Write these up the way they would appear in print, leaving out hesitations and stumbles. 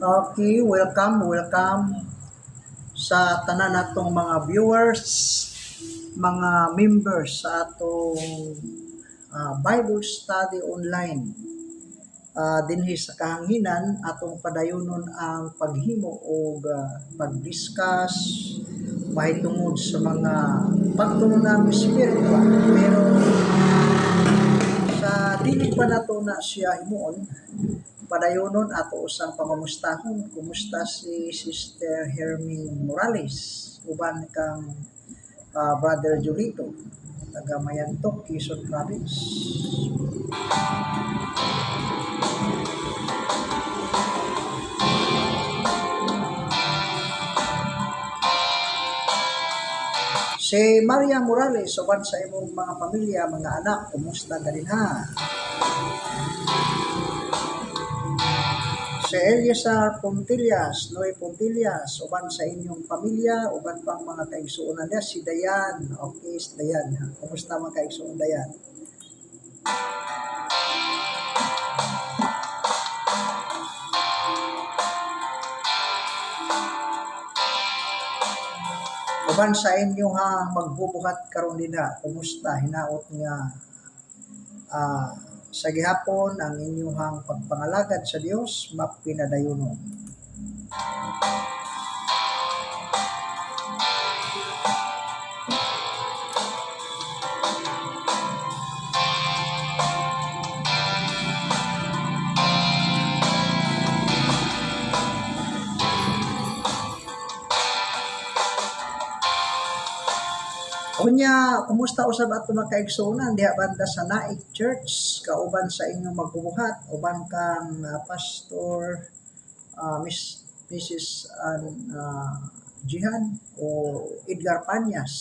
Okay, welcome sa tanan natong mga viewers, mga members sa atong Bible study online. Dinhi sa kahanginan atong padayonon ang paghimo og pag-discuss mahitungod sa mga pagtulungang spiritual. Pero sa dili pa nato na siya himuon, padayonon ato usang pamamustahon. Kumusta si Sister Hermie Morales uban kang Brother Julito taga Mayantok, Quezon Province. Si Maria Morales uban sa imong mga pamilya, mga anak, kumusta ka din ha? Si Eliasar Pontillas, Noe Pontillas, uban sa inyong pamilya, uban pang mga kaigsuonan niya, si Dayan. Okay, si Dayan. Ha? Kumusta mga kaigsuonan Dayan? Uban sa inyo ha, magbubuhat karon dinha, kumusta? Hinaot nga sa gihapon ang inyong pagpangalagad sa Dios mapinadayonon. Unya, kumusta usab ato mga kaigsuonan diha banda sa Naik Church, kauban sa inyong magbubuhat, uban kang Pastor Mrs. Jihan o Edgar Panyas,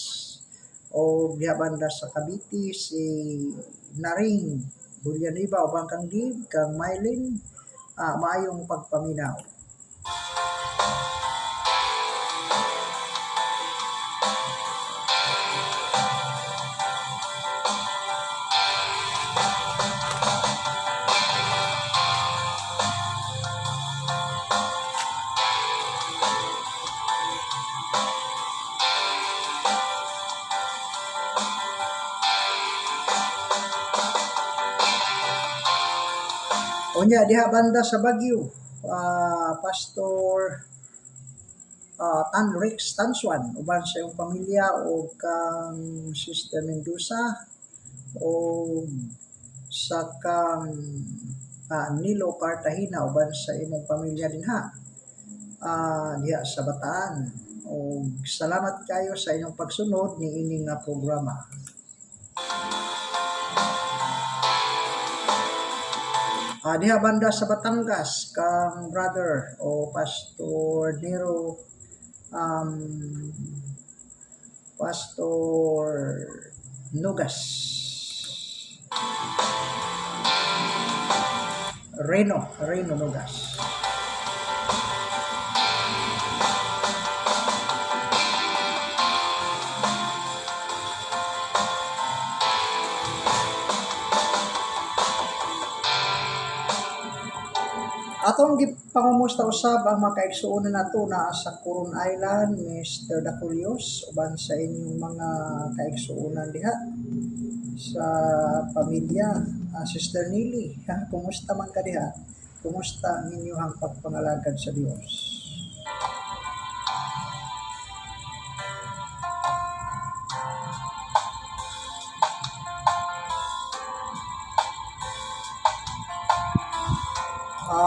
o diha banda sa Cavite si Naring Bulyaniba, uban kang Dib, kang Mylene, maayong pagpaminaw. Unya diha banda sa Baguio, Pastor Rex Tansuan, uban sa iyong pamilya o kang Sister Mendoza o sa kang Nilo Cartagena, uban sa imong pamilya din ha, diha sa Bataan. O salamat kayo sa inyong pagsunod ni ining nga programa. Diha banda sa Batangas kang brother o Pastor Nero, Pastor Nugas, Reno Nugas. Atong gipangumusta usab ang mga kaigsuonan nato na sa Coron Island, Mr. Daculios, uban sa inyong mga kaigsuonan diha sa pamilya, Sister Nili, kumusta man ka diha? Kumusta ang inyong pagpangalagad sa Dios?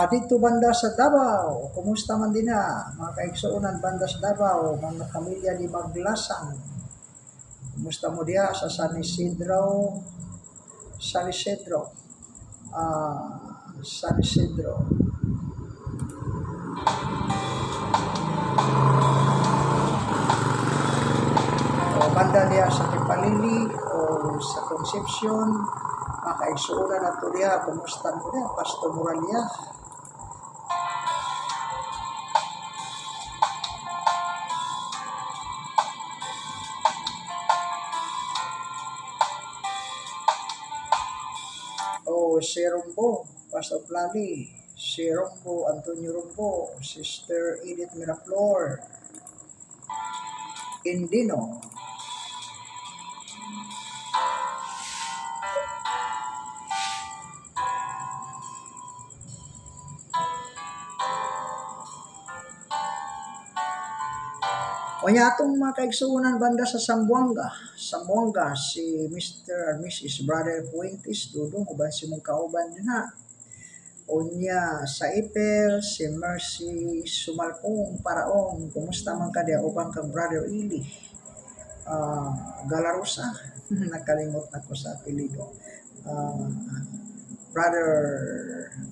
Dito banda sa Davao, kumusta man din ha? Mga kaigsuonan banda sa Davao, mga pamilya ni Maglasang. Kumusta mo diha sa San Isidro? San Isidro. O banda diha sa Tipalili o sa Concepcion, mga kaigsuonan nato diha, kumusta mo diha? Pastor Moralia. O si Rombo, Pastor Plali, si Rombo, Antonio Rombo, Sister Edith Miraflor, Indino, o niya atong mga kaigsuunan banda sa Sambuanga, si Mr. and Mrs. Brother Fuentes, Dudong, uban si mong kauban din ha. O niya sa Ipel, si Mercy Sumalpong, Paraong, kumusta man ka diya, uban kang Brother Eli, Galarosa, nakalimot na ko sa apelido, Brother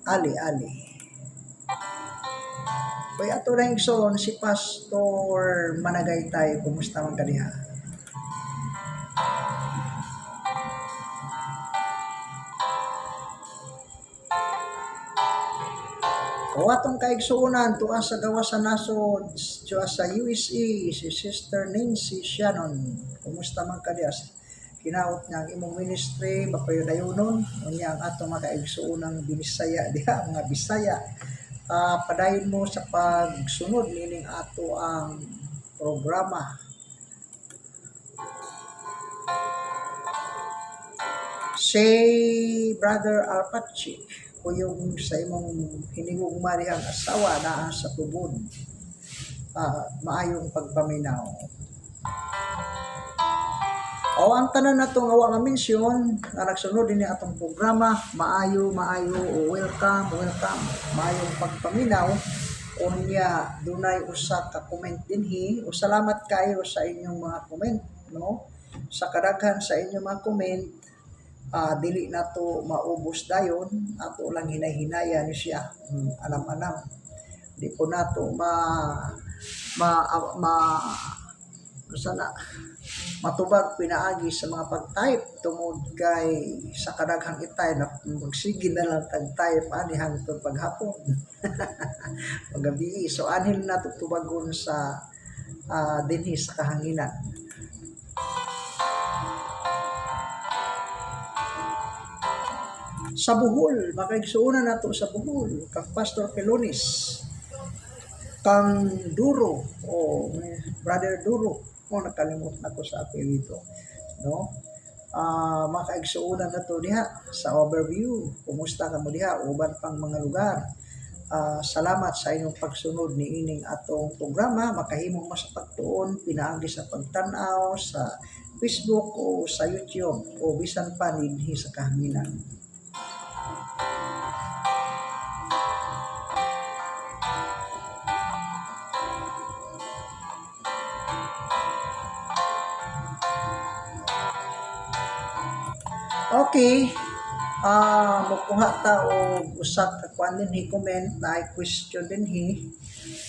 Ali. Kaya ato na igsoon si Pastor Managaytay, kumusta man ka diha? O atong kaigsuunan tuwa sa gawas sa nasod, tuwa sa USA, si Sister Nancy Shannon, kumusta man ka diha? Hinaot niya ang imong ministry, mapayudayonon, unya ang atong mga kaigsuunang Binisaya diha, mga Bisaya. Padayon mo sa pagsunod nining ato ang programa. Say Brother Alpachi, kuyong sa imong hinigugma marihang asawa naa sa tubod, maayong pagpaminaw. O ang tanan natong awa nga mensyon na nagsunod din atong programa, maayo o welcome, maayong pagpaminaw. Unya dunay usa ka comment dinhi, o salamat kayo sa inyong mga comment, no? Sa kadaghan sa inyong mga comment, dili nato maubos dayon, ato lang hinay-hinaya ni siya, anam-anam. Di po nato matubag pinaagi sa mga pag-type tungod kay sa kadaghang itay na magsige na lang tag-type ani hangtod paghapon. Pagabi, so anil na tutubagon sa dinhi sa kahanginan. Sa Bohol, makaigsuunan nato sa Bohol, kang Pastor Pelonis, kang Duro, o Brother Duro, nakalimot na ko sa apelyido, no? Makaigsuunan na to diha sa overview, kumusta ka mo diha, uban pang mga lugar. Salamat sa inyong pagsunod ni ining atong programa, makahimong mas pagtuon, pinaagi sa pagtanaw sa Facebook o sa YouTube o bisan pa dinhi sa kahanginan. Okay, mukuha ta og usa ka kuan dinhi comment na question dinhi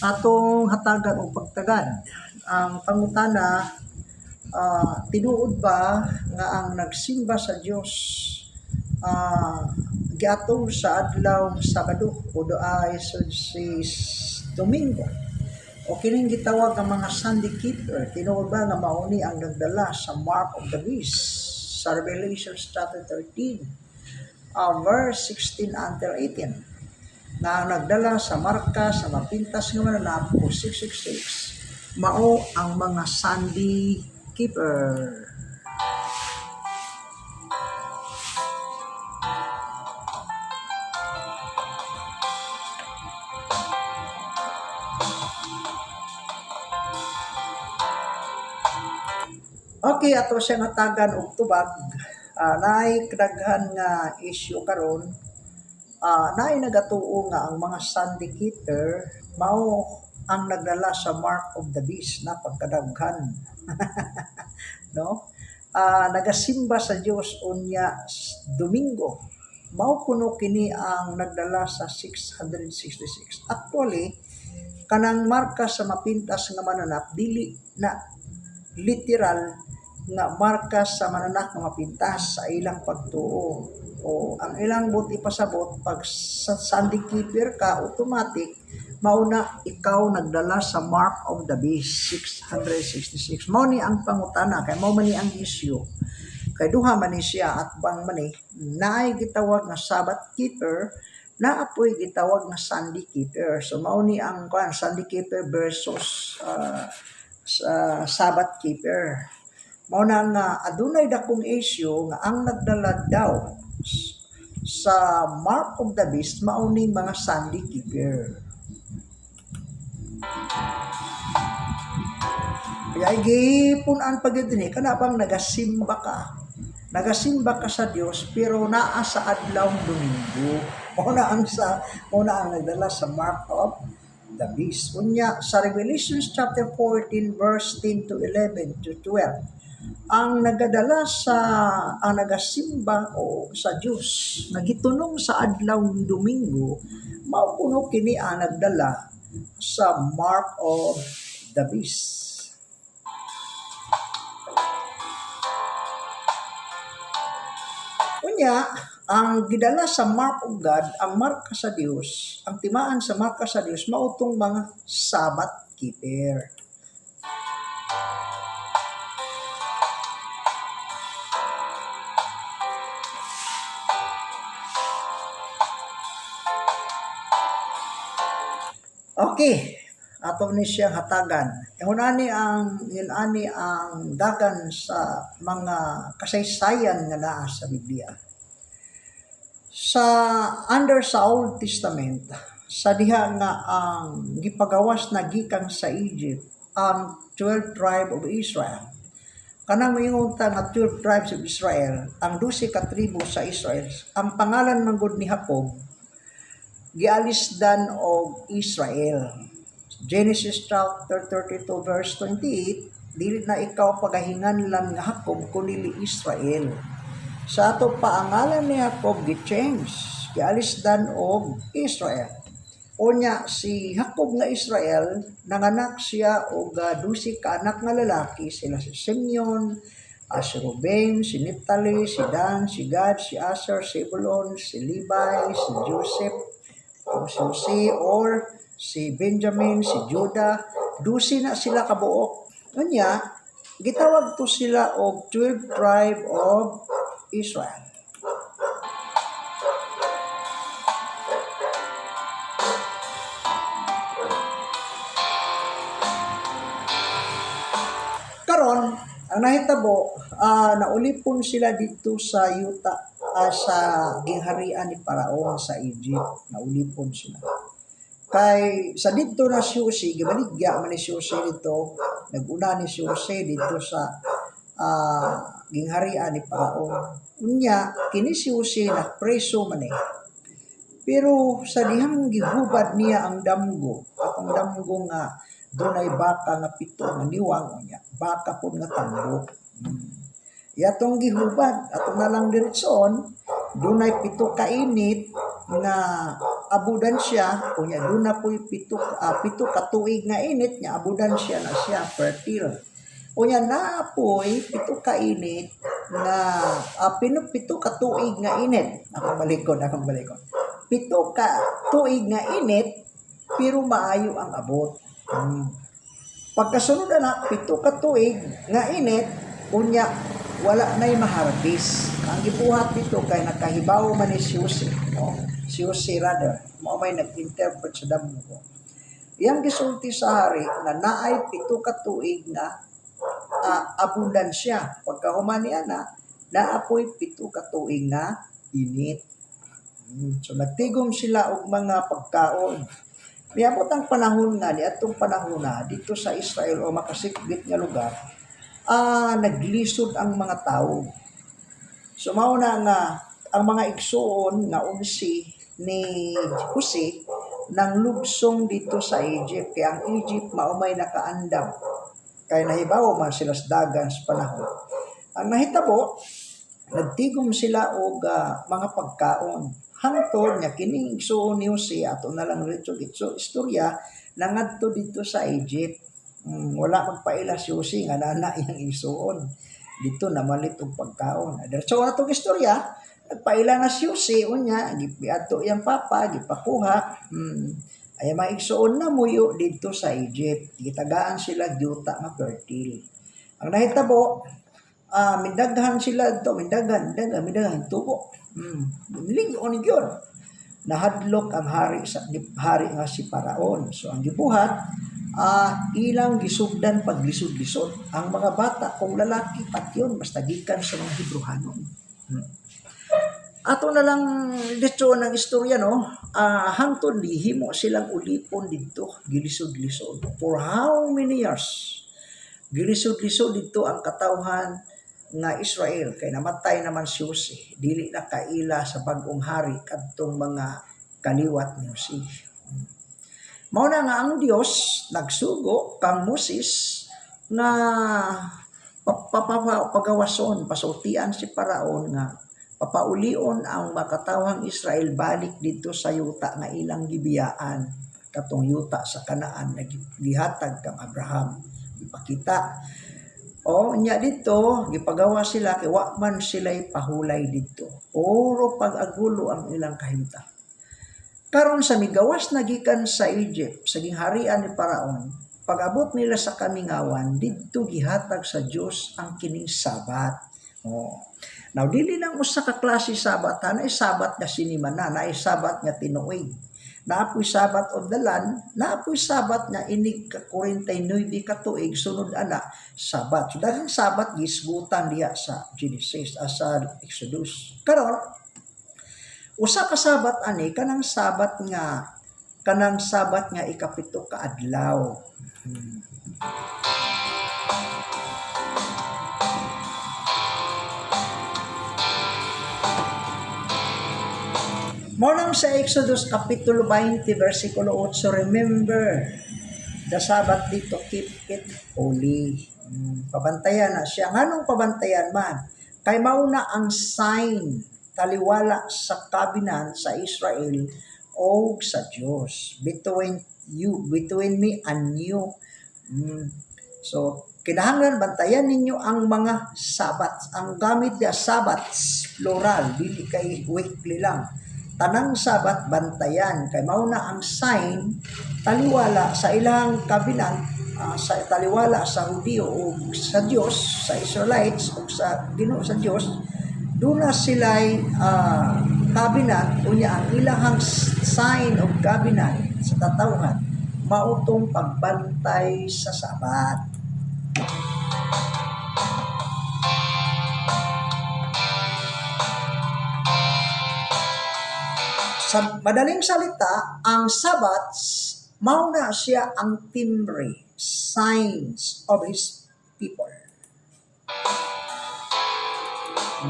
atong hatagan og pagtagad. Ang pangutana, tinuod ba nga ang nagsimba sa Dios giatong sa adlaw Sabado o doay si Domingo? O kining gitawag nga mga Sunday keeper, tinuod ba nga mauni ang nagdala sa mark of the beast sa Revelation chapter 13, verse 16 until 18, na nagdala sa marka sa mapintas nga mananap o 666, mao ang mga Sunday keeper. Okay, ato siya ngatagan og tubag. Naay kadaghan nga issue karon. Naay nagatuo nga ang mga Sunday keeper mao ang nagdala sa mark of the beast na pagkadaghan. No? Nagasimba sa Dios unya Domingo. Mao kuno kini ang nagdala sa 666. Actually, kanang marka sa mapintas nga mananap dili na literal nga marka sa mananak nga mapintas sa ilang pagtuo. O ang ilang buti pasabot pag sa Sunday keeper ka, automatic mauna ikaw nagdala sa mark of the beast 666. Mao ni ang pangutana kay mao man ni ang issue. Kay duha man ni siya at bang man ni naay gitawag nga Sabbath keeper naapoy gitawag nga Sunday keeper. So mao ni ang Sunday keeper versus sa Sabbath keeper. Mao na nga adunay dakong issue nga ang nagdala daw sa mark of the beast mao ni mga Sunday keeper. Kaya gipunan pag yun kana bang nagasimba ka sa Dios pero naa sa adlaw Domingo. Una ang nagdala sa mark of the beast. Unya sa Revelation chapter 14 verse 10 to 11 to 12. Ang nagasimba o sa Dios nagitunong sa adlaw Domingo mao kuno kini ang nagdala sa mark of the beast. Unya, ang gidala sa mark of God, ang marka sa Dios, ang timaan sa marka sa Dios, mautong mga Sabbath keeper. Okay, ato ni siyang hatagan. Yun ani ang dagan sa mga kasaysayan nga naa sa Biblia. Under sa Old Testament, sa diha nga ang gipagawas na gikan sa Egypt, ang 12 tribe of Israel. Kanang mayingon ta nga 12 tribes of Israel, ang 12 ka tribo sa Israel, ang pangalan man gud ni Jacob, gialisdan og Israel. Genesis chapter 32 verse 28, dili na ikaw pagahinganlan nga Jacob kundi Israel. Sa ato paangalan ni Jacob gi-change, gialisdan og Israel. Unya si Jacob nga Israel, nanganak siya og 12 ka anak nga lalaki, sila si Simeon, si Ruben, si Naphtali, si Dan, si Gad, si Asher, si Zebulon, si Levi, si Joseph, si Benjamin, si Judah, 12 na sila kabuok. Unya, gitawag to sila og 12 tribe of Israel. Karon, ang nahitabo, naulipon sila dito sa yuta sa gingharian ni Paraon sa Egypt. Naulipon sila. Kay sa dito na Susi, gibaligya man ni Susi dito, naguna ni Susi dito sa gingharian ni Paraon. Unya, kini Susi na preso man eh. Pero sa dihang gihubad niya ang damgo, atong damgo nga dunay baka nga pito nga niwang niya, baka po nga tambo. Yatong gihubad, atong nalang diretson, dunay pito ka init nga abudan siya, kunya duna po'y pito ka tuig nga init, nga abudan siya na siya, fertile. Kunya na po'y pito ka init nga, pito ka tuig nga init. Akong balikod. Pito ka tuig nga init, pero maayo ang abot. Pagkasunod na, pito ka tuig nga init, kunya wala na'y maharbis. Ang gibuhat dito kay nakahibaw man ni Susi. Susi rather. Mao may nag-interpret sa damo ko. Iyang gisulti sa hari na naay pito ka tuig nga abundansya. Pagkahuman niya naapoy pito ka tuig nga init. So nagtigom sila og mga pagkaon. Niabot ang panahon nga ni atong panahon na dito sa Israel o makasikbit nga lugar, naglisod ang mga tao. So mao na nga ang mga igsuon nga unsi ni Jose nang lugsong dito sa Egypt. Kaya ang Egypt maumay nakaandam. Kaya nahibaw man sila sa dagan sa panahon. Ang nahitabo, nagtigom sila og mga pagkaon. Hangtod nga kining igsuon ni Jose ato na lang rito istorya nangadto dito sa Egypt. Wala magpaila si Jose nga nana iyang igsuon. Dito namalit og pagkaon. So atong istorya, nagpaila na si Jose unya, gipiadto iyang papa, gipakuha. Ay maigsuon na muyo dito sa Egypt. Gitagaan sila yuta nga fertile. Ang nahitabo, mindaghan sila dito, mindaghan tubo. Ligon yun. nahadlok ang hari nga si Paraon. So ang gibuhat, ilang gisugdan paglisod-lisod. Ang mga bata kung lalaki patyon basta gikan sa mga Hebrehanon. Ato na lang dito ng istorya, no? Hangtod himo silang ulipon dito, gilisod-lisod. For how many years? Gilisod-lisod dito ang katawhan nga Israel kay namatay naman si Jose. Dili na kaila sa bagong hari kadtong mga kaliwat ni Jose. Mao na nga ang Dios nagsugo kang Moses na pagawason, pasultian si Paraon nga papaulion ang makatawhang Israel balik dito sa yuta nga ilang gibiyaan katong yuta sa Kanaan na gihatag kang Abraham. Ipakita. O nya dito gipagawa sila kay wa man sila'y pahulay dito. Puro pag-agulo ang ilang kahimtang. Karon sa migawas na gikan sa Egypt, sa gingharian ni Paraon, pag-abot nila sa kamingawan, didto gihatag sa Dios ang kining Sabat. Now dili lang usa ka klase Sabat, naay Sabat nga sinimana, naay Sabat nga tinuig. Naapoy Sabat of the land, naapoy Sabat nga inig ka 49 ka tuig sunod ana Sabat. So daghang Sabat gisgutan diha sa Genesis sa Exodus. Karon usa ka Sabat ani kanang Sabat nga ikapito ka adlaw. Morning sa Exodus Kapitulo 20, versikulo 8, remember, the Sabbath day to keep it holy. Pabantayan na siya. Nganong pabantayan man? Kay mauna ang sign, taliwala sa covenant sa Israel o sa Diyos. Between me and you. So, kinahanglan bantayan ninyo ang mga Sabbaths. Ang gamit niya Sabbaths, plural, dili kay weekly lang. Tanang Sabat bantayan kay mauna ang sign taliwala sa ilang covenant, sa taliwala sa Hudiyo o sa Dios, sa Israelites o sa Ginoo sa Dios, duna sila'y covenant unya ang ilahang sign of covenant sa katawhan mautong pagbantay sa Sabat. Sa madaling salita, ang Sabbath, mauna siya ang timbre, signs of His people.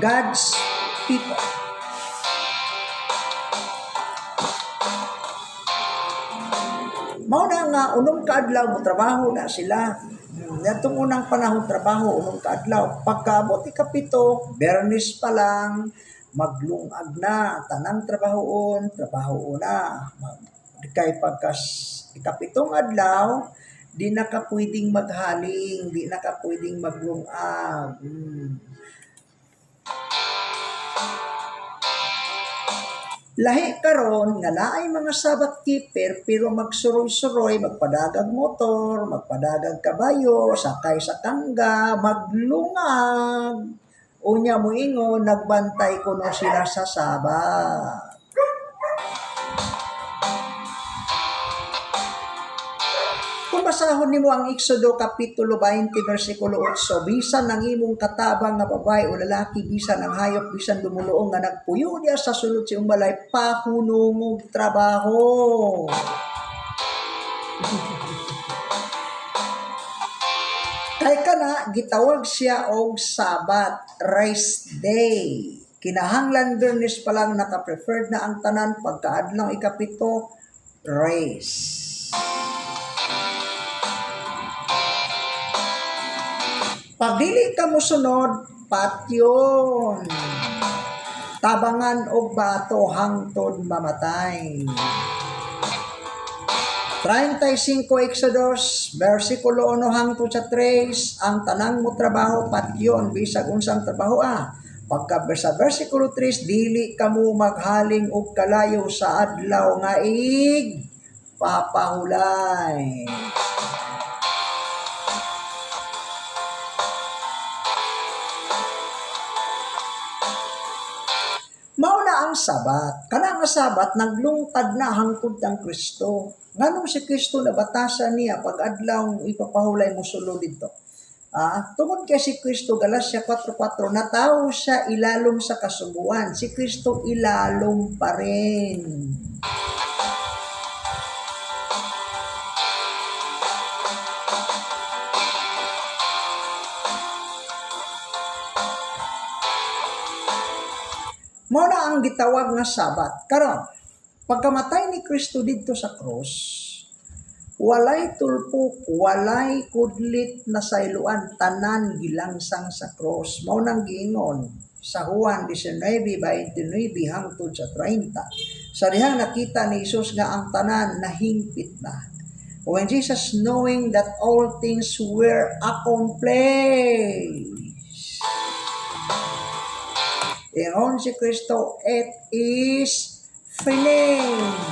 God's people. Mauna nga, unong kaadlaw mo trabaho na sila. Natong unang panahon trabaho, unong kaadlaw. Pagkaabot ikapito, Bernis pa lang, maglungag na, tanang trabaho na. Kay pagkas ikapitong adlaw, di na ka pwedeng maghaling, di na ka pwedeng maglungag. Lahi karon nga naay mga Sabbath keeper pero magsuroy-suroy, magpadagag motor, magpadagag kabayo, sakay sa tangga, maglungag. Unya mo ingon, nagbantay ko no sila sa Sabat. Kung basahon nimo ang Exodo Kapitulo 20, versikulo 8, bisan ng imong katabang nga babae o lalaki, bisan ng hayop, bisan dumuluong nga nagpuyo diya sa sulod si balay, pahunungog trabaho. Kay kana gitawag siya og Sabat, rest day. Kinahanglan Bernis pa lang naka-preferred na ang tanan pagkaadlaw ikapito, rest. Pag dili ka mosunod, patyon. Tabangan og bato hangtod mamatay. 35 Exodus, versikulo 1 hangtod sa 3, ang tanang mo trabaho patyon, bisag unsang trabaho Pagka sa versikulo 3, dili ka mo maghaling og kalayo sa adlaw nga papahulay. Mauna ang ang Sabat. Kana nga Sabat naglungtad na hangtod ang Kristo. Nganong si Kristo nabatasan niya pag adlaw ipapahulay mo sulod dito. Tungod kay si Kristo, Galatia 4:4, natawo siya ilalom sa kasubuan. Si Kristo ilalom pa rin. Mao na ang gitawag nga Sabat. Karon, pagkamatay ni Kristo didto sa cross, walay tulpok, walay kudlit na sayloan, tanan gilangsang sa cross. Mao nang giingon sa Juan 19:29 hangtod sa 30. Sa dihang nakita ni Jesus nga ang tanan nahingpit na. When Jesus, knowing that all things were accomplished, ingon si Kristo, it is finished.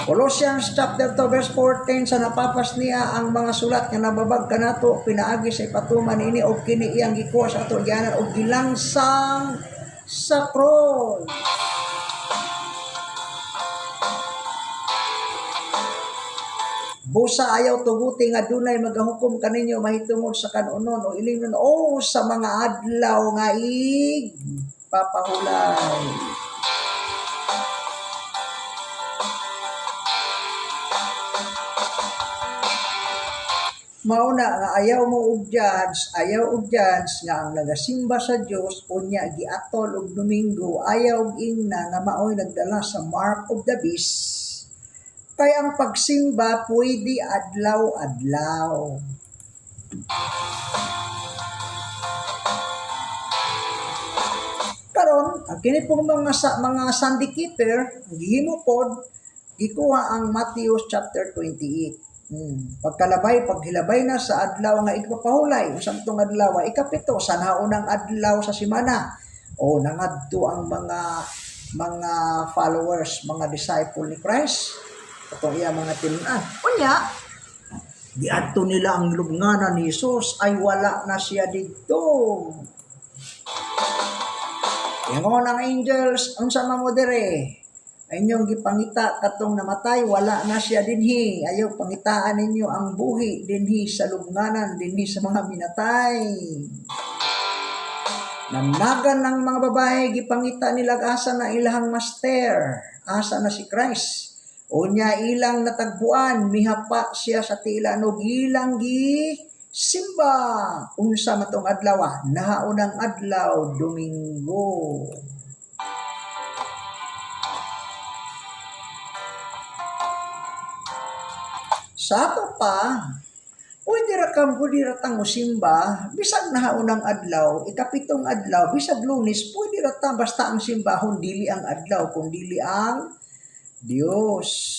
Colossians chapter 2 verse 14, sa napapas niya ang mga sulat nga nababag kanato pinaagi sa ipatuman ini og kini iyang gikuha sa ato gianan og gilangsang sa cross. Busa ayaw tuguti nga dunay magahukom kaninyo mahitungod sa kanunon o ilingon o sa mga adlaw nga papahulay. Mauna nga ayaw mo og judge nga ang nagasimba sa Dios unya giatol og Domingo, ayaw og ingna nga maoy nagdala sa mark of the beast. Kaya ang pagsimba pwede adlaw-adlaw. Karon, ang kini pong mga Sunday keeper, gihimo pod gikuha ang Matthew chapter 28. Paghilabay na sa adlaw nga igpapahulay, usang tong adlaw ikapito sa naunang adlaw sa semana. O nangadto ang mga followers, mga disciple ni Christ, atong iya mga tinunan. Unya, giadto nila ang lubnganan ni Jesus, ay wala na siya dito. Ingon ang angels, unsa man mo dire? Inyong gipangita katong namatay, wala na siya dinhi. Ayaw pangitaan ninyo ang buhi dinhi sa lubnganan, dinhi sa mga minatay. Nanagan ng mga babae, gipangita nila asa na ilahang master, asa na si Christ. Unya ilang natagpuan, mihapa siya sa tila no gilang simba. Unsa matong adlaw? Nahaunang adlaw, Domingo. Sa ato pa, pwede ratang musimba, bisag nahaunang adlaw, ikapitong adlaw, bisag Lunes, pwede ratang basta ang simbahon, dili ang adlaw, kung dili ang Dios.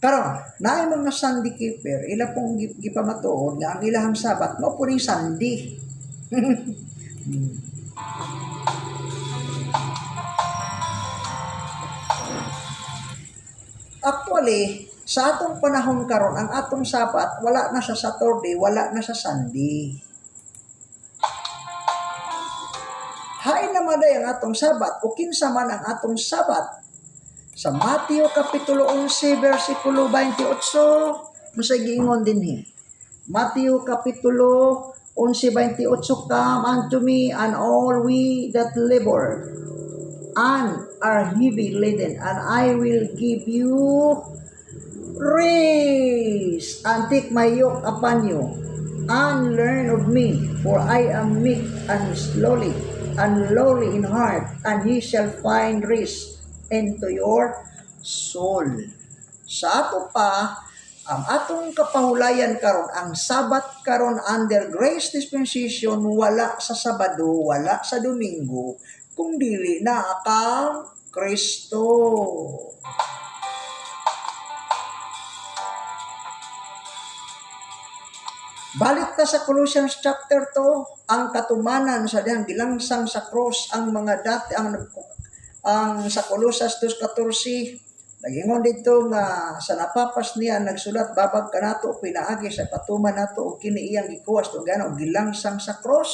Karon, naay mga Sunday keeper, ila pong gipamatuod nga ang ilahang Sabat mao puning Sunday. Actually, sa atong panahon karon ang atong Sabat wala na sa Saturday, wala na sa Sunday. Hain naman ang atong Sabat o kinsa man ang atong Sabat. Sa Mateo kapitulo 11 versikulo 28, masagingon dinhi. Mateo kapitulo 11:28, come unto me and all we that labor and are heavy laden, and I will give you rest. And take my yoke upon you, and learn of me, for I am meek and lowly in heart, and ye shall find rest into your soul. Sa ato pa, ang atong kapahulayan karon, ang Sabat karon under grace dispensation, wala sa Sabado, wala sa Domingo, kung dili na akang Kristo. Balik ta sa Colossians chapter 2, ang katumanan sa dihang gilangsang sa cross ang mga dati ang Ang sa Colosas 2:14, nagingon dito nga sa napapas niya nagsulat, babag kanato pinaagi sa patuman nato og kini iyang gikuwas to gano gilangsang sa cross.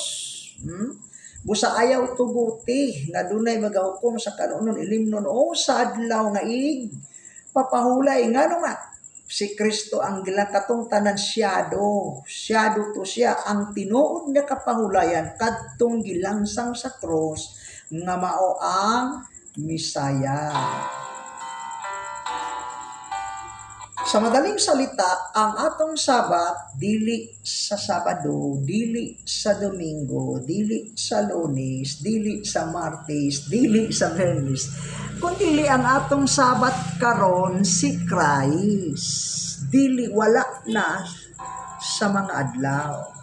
Busa ayaw tuguti nga dunay magahukom sa kanunon ilimnon o sa adlaw nga papahulay ngano nga si Kristo ang gilakatong tanan siyado to siya ang tinuod nga kapahulayan kadtong gilangsang sa cross nga mao ang Misaya. Sa madaling salita, ang atong Sabat dili sa Sabado, dili sa Domingo, dili sa Lunes, dili sa Martes, dili sa Biyernes, kundi ang atong Sabat karon si Christ. Dili wala na sa mga adlaw.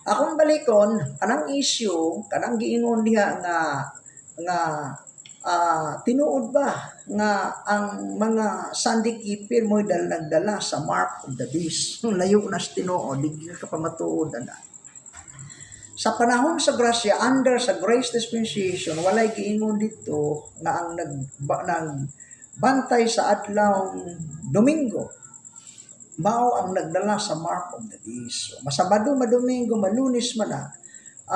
Akong balikon, kanang issue, kanang giingon diha nga tinuod ba nga ang mga Sunday keeper mo nagdala sa mark of the beast. Layo na sa tinuod, di ka pa matuod na. Sa panahon sa grasya, under sa grace dispensation, walay giingon dito nga ang nagbantay sa adlaw Domingo mao ang nagdala sa mark of the beast. So, masabado, madomingo, malunis man na,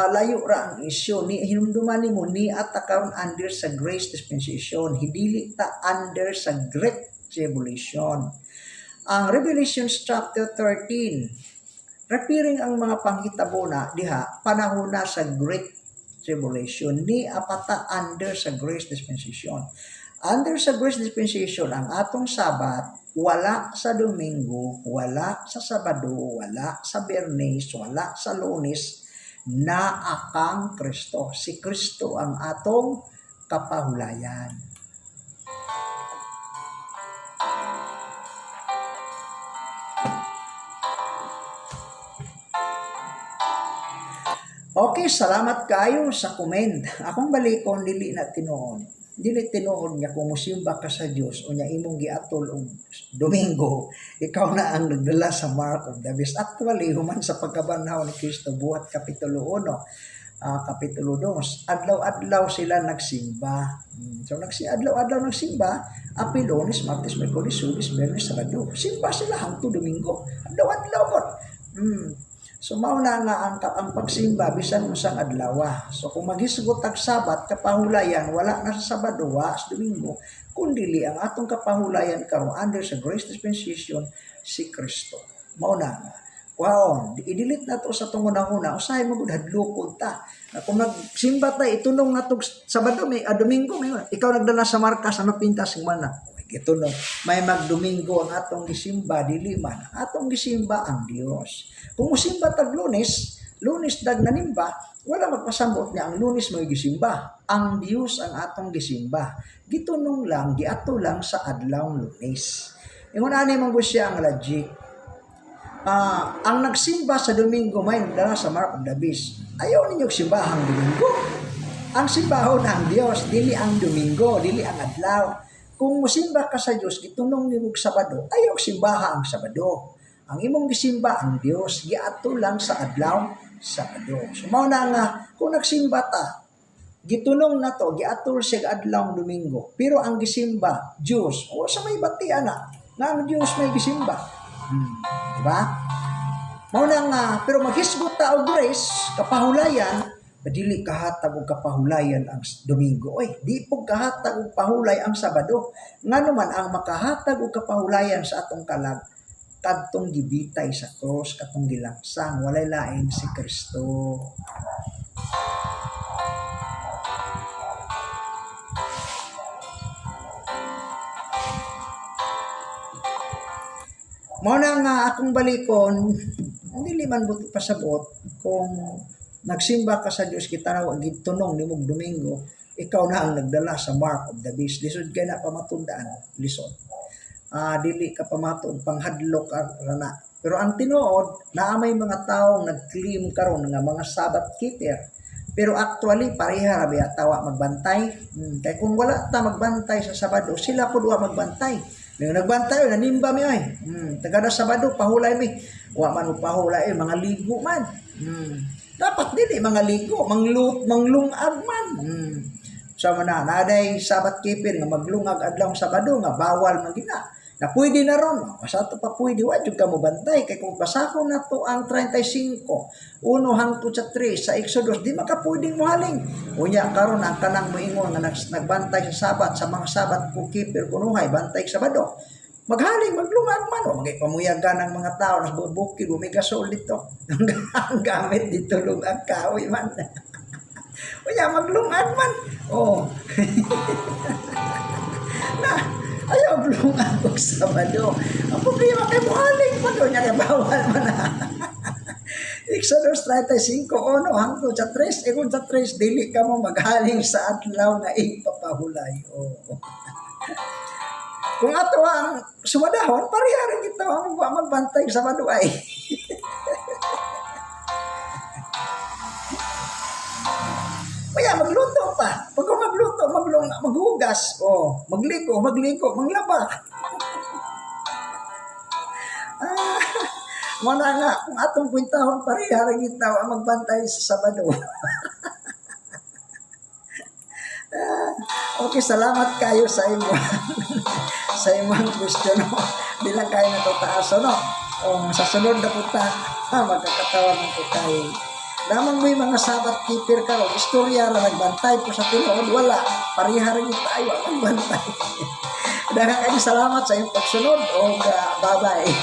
layo ra ang isyo. Hinumduman mo ni at karon under sa grace dispensation. Hidili ta under sa great tribulation. Ang Revelations chapter 13, referring ang mga panghitabo na diha, panahon na sa great tribulation. Ni apata under sa grace dispensation. Under sa grace dispensation, ang atong Sabat, wala sa Domingo, wala sa Sabado, wala sa Biyernes, wala sa Lunes, na akang Kristo. Si Kristo ang atong kapahulayan. Okay, salamat kayo sa comment. Akong balikon, dili na tinuod. Dili tinuod niya kung musimba ka sa Dios o niya imong giatol og Domingo, ikaw na ang nagdala sa mark of the beast. Actually, human sa pagkabanhaw ni Kristo buhat kapitulo 1, kapitulo 2, adlaw-adlaw sila nagsimba. So adlaw-adlaw nagsimba, Apil, Lunes, Martes, Miyerkules, Huwebes, Biyernes, Sabado. Simba sila hangtod Domingo. Adlaw-adlaw mo. So mauna nga ang pagsimba bisan usang adlaw. So kung maghisgot ang Sabat kapahulayan wala na sa Sabado sa Domingo, kundi ang atong kapahulayan karon under sa grace dispensation si Kristo. Mauna nga. Wow, i-delete na to sa tong una-una. Usahay mo gud hadlokod ta. Kung nagsimba ta itunong na tong Sabado may Domingo may ikaw nagdala sa markas ano pintas ng mana. Ito no, may magdomingo ang atong gisimba, dili man. Atong gisimba ang Dios. Kung musimba tag Lunes dag nanimba, wala magpasambot niya ang Lunes may gisimba. Ang Dios ang atong gisimba. Gitunong lang, giato lang sa adlaw Lunes. Ingon ani man siya ang logic. Ang nagsimba sa Domingo may nagdala sa mark of the beast. Ayaw ninyong simbahang Domingo. Ang simbahon ang Dios, dili ang Domingo, dili ang adlaw. Kung musimba ka sa Dios, gitunong nimog Sabado, ayaw simbaha ang Sabado. Ang imong gisimba ang Dios, giato lang sa adlaw Sabado. So mao na nga kung nagsimba ta, gitunong na to, giatol siya adlaw Domingo. Pero ang gisimba, Dios, o sa may batian na, nga ang Dios may gisimba. Diba? Mao na nga, pero maghisgot ta og grace, kapahulayan, dili kahatag og kapahulayan ang Domingo. Di po kahatag og pahulay ang Sabado. Nganuman ang makahatag og kapahulayan sa atong kalag, kadtong gibitay sa cross, katong gilangsang, walay lain si Kristo. Mao na nga akong balikon, dili man buti pasabot kung nagsimba ka sa Dios kitanaw gitunong nimog Domingo, ikaw na ang nagdala sa mark of the beast. Lisod kay na pamatundaan, lisod. Dili ka pamatod panghadlok na. Pero ang tinuod, naamay mga taong nag-claim karon nga mga Sabbath keeper. Pero actually pareha ra biya tawa magbantay. Kay kung wala ta magbantay sa Sabado, sila pud wa magbantay. Nung nagbantay, nanimba mi ay. Taga na Sabado, pahulay mi. Wa man mo pahulay, mga ligo man. Dapat dili mga ligo, manglungag man. So na, naday Sabat keeper nga maglungag adlaw Sabado nga bawal man gina. Na pwede na ron. Sa ito pa pwede, wa jud ka mo bantay. Kaya kung pasakon na to ang 35, 1 hangtod sa 3, sa Exodus, di maka pwedeng muhaling. Unya, karon ang kanang moingon nga nagbantay sa Sabat, sa mga Sabat ko keeper kunuhay, bantay sa Sabado. Maghaling, maglungag man. O, magpamuyagan ng mga tao, nagbubukid, umigasol dito. Ang gamit dito, lungag kahoy man. Unya, maglungag man. Oh. Na, ayaw blungag ko Sabado. Ang problema kay muhaling pa doon niya, bawal man na. Exodus 35, 1 hangtod sa 3. Kung sa 3, dili ka mo maghaling sa adlaw na ipapahulay. Oh. Kung ato ang sumadahon, parihari kita ang magbantay sa Sabado ay. Kaya magluto pa. Pag magluto, maghugas, magligo, manglaba. Mana nga, kung atong kwintahon, parihari kita ang magbantay sa Sabado. Okay, salamat kayo sa imo. Sa imong question, no? Bilang kayo natutaas, no? Sa sunod na punta, magkakatawa ng po kayo. Lamang may mga Sabat keeper ka, istorya na nagbantay po sa tinuod, wala. Parihari tayo ang magbantay. Dahil kayo salamat sa iyong pagsunod, bye-bye.